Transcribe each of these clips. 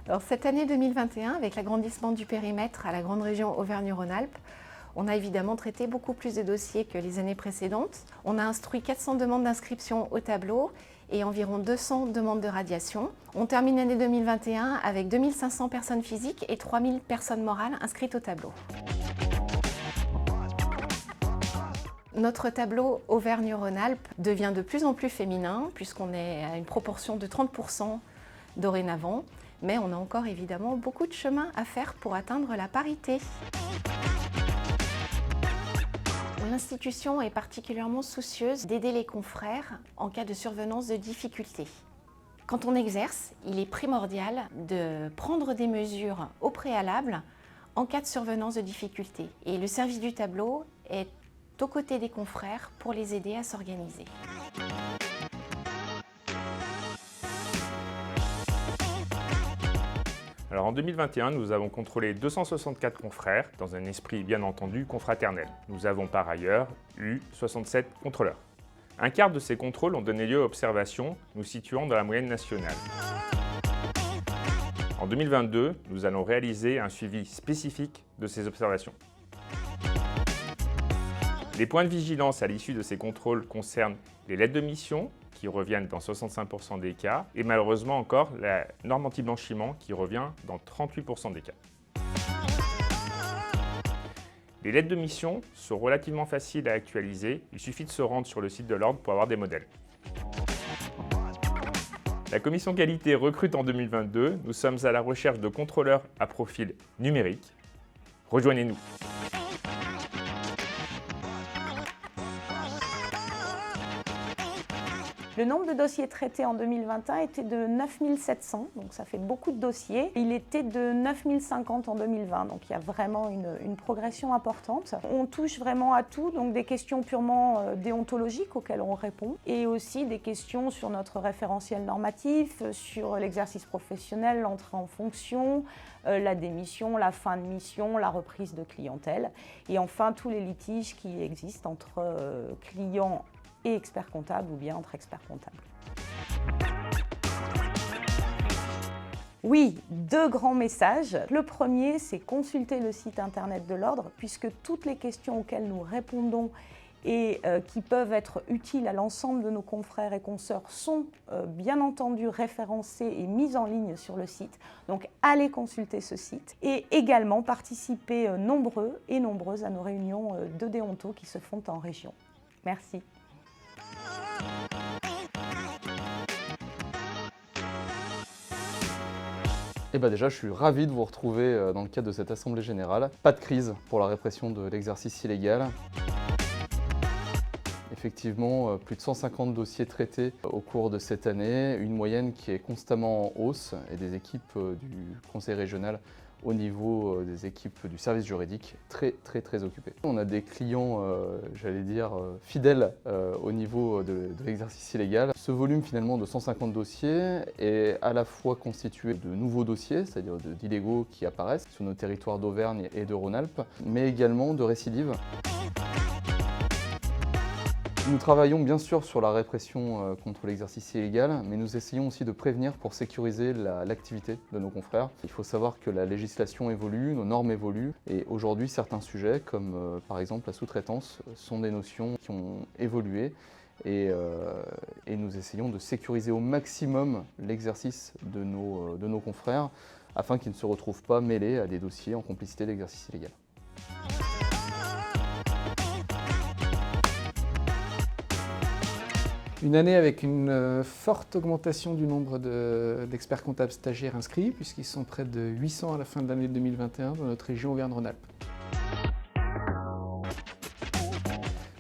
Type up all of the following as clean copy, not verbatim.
Alors, cette année 2021, avec l'agrandissement du périmètre à la grande région Auvergne-Rhône-Alpes, on a évidemment traité beaucoup plus de dossiers que les années précédentes. On a instruit 400 demandes d'inscription au tableau et environ 200 demandes de radiation. On termine l'année 2021 avec 2500 personnes physiques et 3000 personnes morales inscrites au tableau. Notre tableau Auvergne-Rhône-Alpes devient de plus en plus féminin puisqu'on est à une proportion de 30% dorénavant, mais on a encore évidemment beaucoup de chemin à faire pour atteindre la parité. L'institution est particulièrement soucieuse d'aider les confrères en cas de survenance de difficultés. Quand on exerce, il est primordial de prendre des mesures au préalable en cas de survenance de difficultés. Et le service du tableau est aux côtés des confrères pour les aider à s'organiser. Alors en 2021, nous avons contrôlé 264 confrères, dans un esprit bien entendu confraternel. Nous avons par ailleurs eu 67 contrôleurs. Un quart de ces contrôles ont donné lieu à observation, nous situant dans la moyenne nationale. En 2022, nous allons réaliser un suivi spécifique de ces observations. Les points de vigilance à l'issue de ces contrôles concernent les lettres de mission, qui reviennent dans 65% des cas, et malheureusement encore la norme anti-blanchiment qui revient dans 38% des cas. Les lettres de mission sont relativement faciles à actualiser, il suffit de se rendre sur le site de l'Ordre pour avoir des modèles. La commission qualité recrute en 2022, nous sommes à la recherche de contrôleurs à profil numérique. Rejoignez-nous. Le nombre de dossiers traités en 2021 était de 9700, donc ça fait beaucoup de dossiers. Il était de 9050 en 2020, donc il y a vraiment une progression importante. On touche vraiment à tout, donc des questions purement déontologiques auxquelles on répond, et aussi des questions sur notre référentiel normatif, sur l'exercice professionnel, l'entrée en fonction, la démission, la fin de mission, la reprise de clientèle, et enfin tous les litiges qui existent entre clients et experts comptables ou bien entre experts comptables. Oui, deux grands messages. Le premier, c'est consulter le site internet de l'Ordre, puisque toutes les questions auxquelles nous répondons et qui peuvent être utiles à l'ensemble de nos confrères et consoeurs sont bien entendu référencées et mises en ligne sur le site. Donc allez consulter ce site et également participer nombreux et nombreuses à nos réunions de déonto qui se font en région. Merci. Et déjà, je suis ravi de vous retrouver dans le cadre de cette Assemblée Générale. Pas de crise pour la répression de l'exercice illégal. Effectivement, plus de 150 dossiers traités au cours de cette année, une moyenne qui est constamment en hausse et des équipes du Conseil régional au niveau des équipes du service juridique très occupées. On a des clients, j'allais dire, fidèles au niveau de l'exercice illégal. Ce volume finalement de 150 dossiers est à la fois constitué de nouveaux dossiers, c'est-à-dire d'illégaux qui apparaissent sur nos territoires d'Auvergne et de Rhône-Alpes, mais également de récidives. Nous travaillons bien sûr sur la répression contre l'exercice illégal, mais nous essayons aussi de prévenir pour sécuriser l'activité de nos confrères. Il faut savoir que la législation évolue, nos normes évoluent, et aujourd'hui certains sujets, comme par exemple la sous-traitance, sont des notions qui ont évolué, et nous essayons de sécuriser au maximum l'exercice de nos confrères, afin qu'ils ne se retrouvent pas mêlés à des dossiers en complicité d'exercice illégal. Une année avec une forte augmentation du nombre d'experts comptables stagiaires inscrits, puisqu'ils sont près de 800 à la fin de l'année 2021 dans notre région Auvergne-Rhône-Alpes.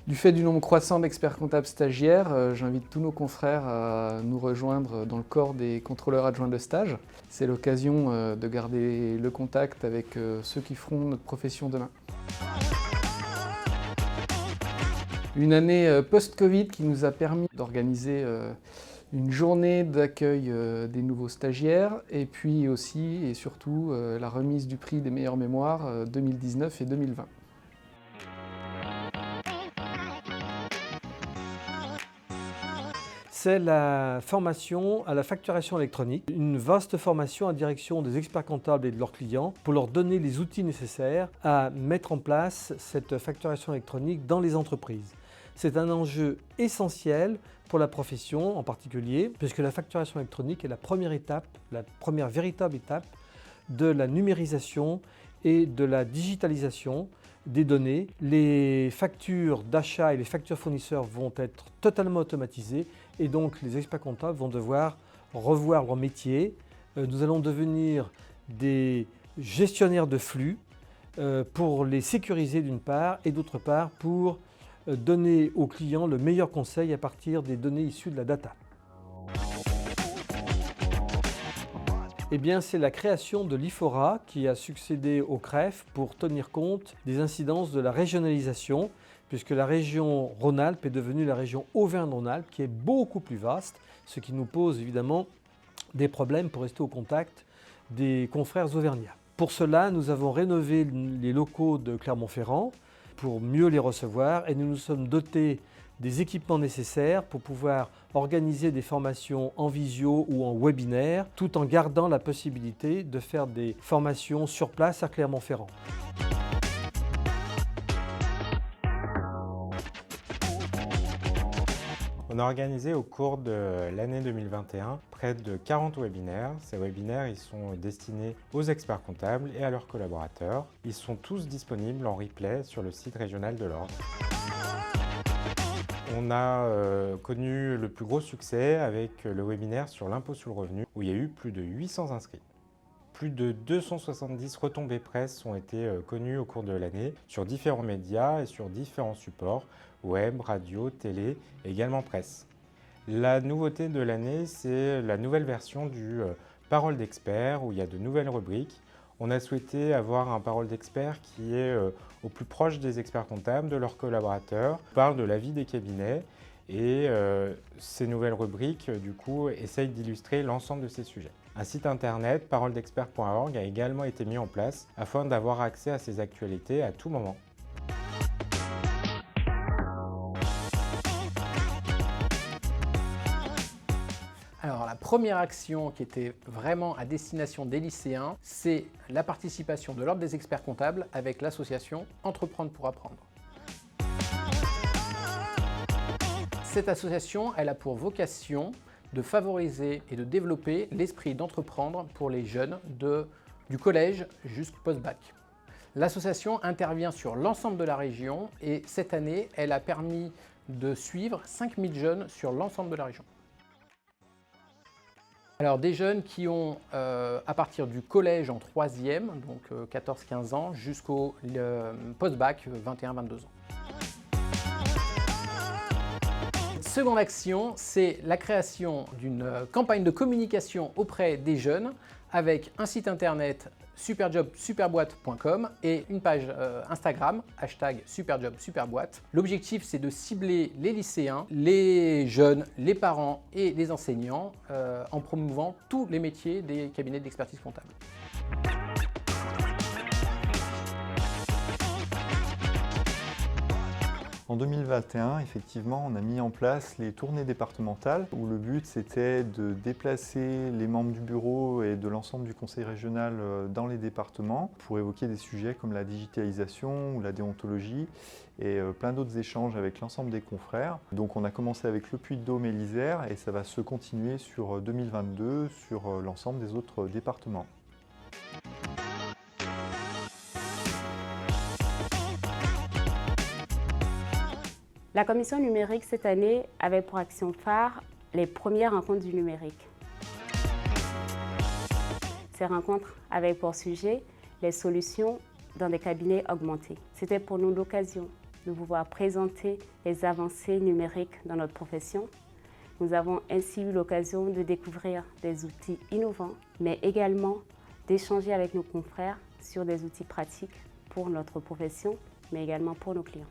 Du fait du nombre croissant d'experts comptables stagiaires, j'invite tous nos confrères à nous rejoindre dans le corps des contrôleurs adjoints de stage. C'est l'occasion de garder le contact avec ceux qui feront notre profession demain. Une année post-Covid qui nous a permis d'organiser une journée d'accueil des nouveaux stagiaires et puis aussi et surtout la remise du prix des meilleures mémoires 2019 et 2020. c'est la formation à la facturation électronique, une vaste formation en direction des experts comptables et de leurs clients pour leur donner les outils nécessaires à mettre en place cette facturation électronique dans les entreprises. C'est un enjeu essentiel pour la profession en particulier, puisque la facturation électronique est la première véritable étape de la numérisation et de la digitalisation des données. Les factures d'achat et les factures fournisseurs vont être totalement automatisées et donc les experts comptables vont devoir revoir leur métier. Nous allons devenir des gestionnaires de flux pour les sécuriser d'une part et d'autre part pour donner aux clients le meilleur conseil à partir des données issues de la data. Eh bien, c'est la création de l'IFORA qui a succédé au CREF pour tenir compte des incidences de la régionalisation, puisque la région Rhône-Alpes est devenue la région Auvergne-Rhône-Alpes qui est beaucoup plus vaste, ce qui nous pose évidemment des problèmes pour rester au contact des confrères auvergnats. Pour cela, nous avons rénové les locaux de Clermont-Ferrand pour mieux les recevoir et nous nous sommes dotés des équipements nécessaires pour pouvoir organiser des formations en visio ou en webinaire, tout en gardant la possibilité de faire des formations sur place à Clermont-Ferrand. On a organisé au cours de l'année 2021 près de 40 webinaires. Ces webinaires ils sont destinés aux experts comptables et à leurs collaborateurs. Ils sont tous disponibles en replay sur le site régional de l'Ordre. On a connu le plus gros succès avec le webinaire sur l'impôt sur le revenu où il y a eu plus de 800 inscrits. Plus de 270 retombées presse ont été connues au cours de l'année sur différents médias et sur différents supports, web, radio, télé et également presse. La nouveauté de l'année, c'est la nouvelle version du Parole d'expert où il y a de nouvelles rubriques. On a souhaité avoir un Parole d'expert qui est au plus proche des experts comptables, de leurs collaborateurs, parle de la vie des cabinets et ces nouvelles rubriques, du coup, essayent d'illustrer l'ensemble de ces sujets. Un site internet, paroledexpert.org, a également été mis en place afin d'avoir accès à ces actualités à tout moment. Alors la première action qui était vraiment à destination des lycéens, c'est la participation de l'Ordre des experts comptables avec l'association Entreprendre pour apprendre. Cette association, elle a pour vocation de favoriser et de développer l'esprit d'entreprendre pour les jeunes du collège jusqu'au post-bac. L'association intervient sur l'ensemble de la région et cette année, elle a permis de suivre 5000 jeunes sur l'ensemble de la région. Alors des jeunes qui ont, à partir du collège en 3e, donc 14-15 ans, jusqu'au post-bac 21-22 ans. Seconde action, c'est la création d'une campagne de communication auprès des jeunes avec un site internet superjobsuperboîte.com et une page Instagram, #superjobsuperboîte. L'objectif, c'est de cibler les lycéens, les jeunes, les parents et les enseignants en promouvant tous les métiers des cabinets d'expertise comptable. En 2021, effectivement, on a mis en place les tournées départementales où le but c'était de déplacer les membres du bureau et de l'ensemble du conseil régional dans les départements pour évoquer des sujets comme la digitalisation ou la déontologie et plein d'autres échanges avec l'ensemble des confrères. Donc on a commencé avec le Puy-de-Dôme et l'Isère et ça va se continuer sur 2022 sur l'ensemble des autres départements. La commission numérique cette année avait pour action phare les premières rencontres du numérique. Ces rencontres avaient pour sujet les solutions dans des cabinets augmentés. C'était pour nous l'occasion de pouvoir présenter les avancées numériques dans notre profession. Nous avons ainsi eu l'occasion de découvrir des outils innovants, mais également d'échanger avec nos confrères sur des outils pratiques pour notre profession, mais également pour nos clients.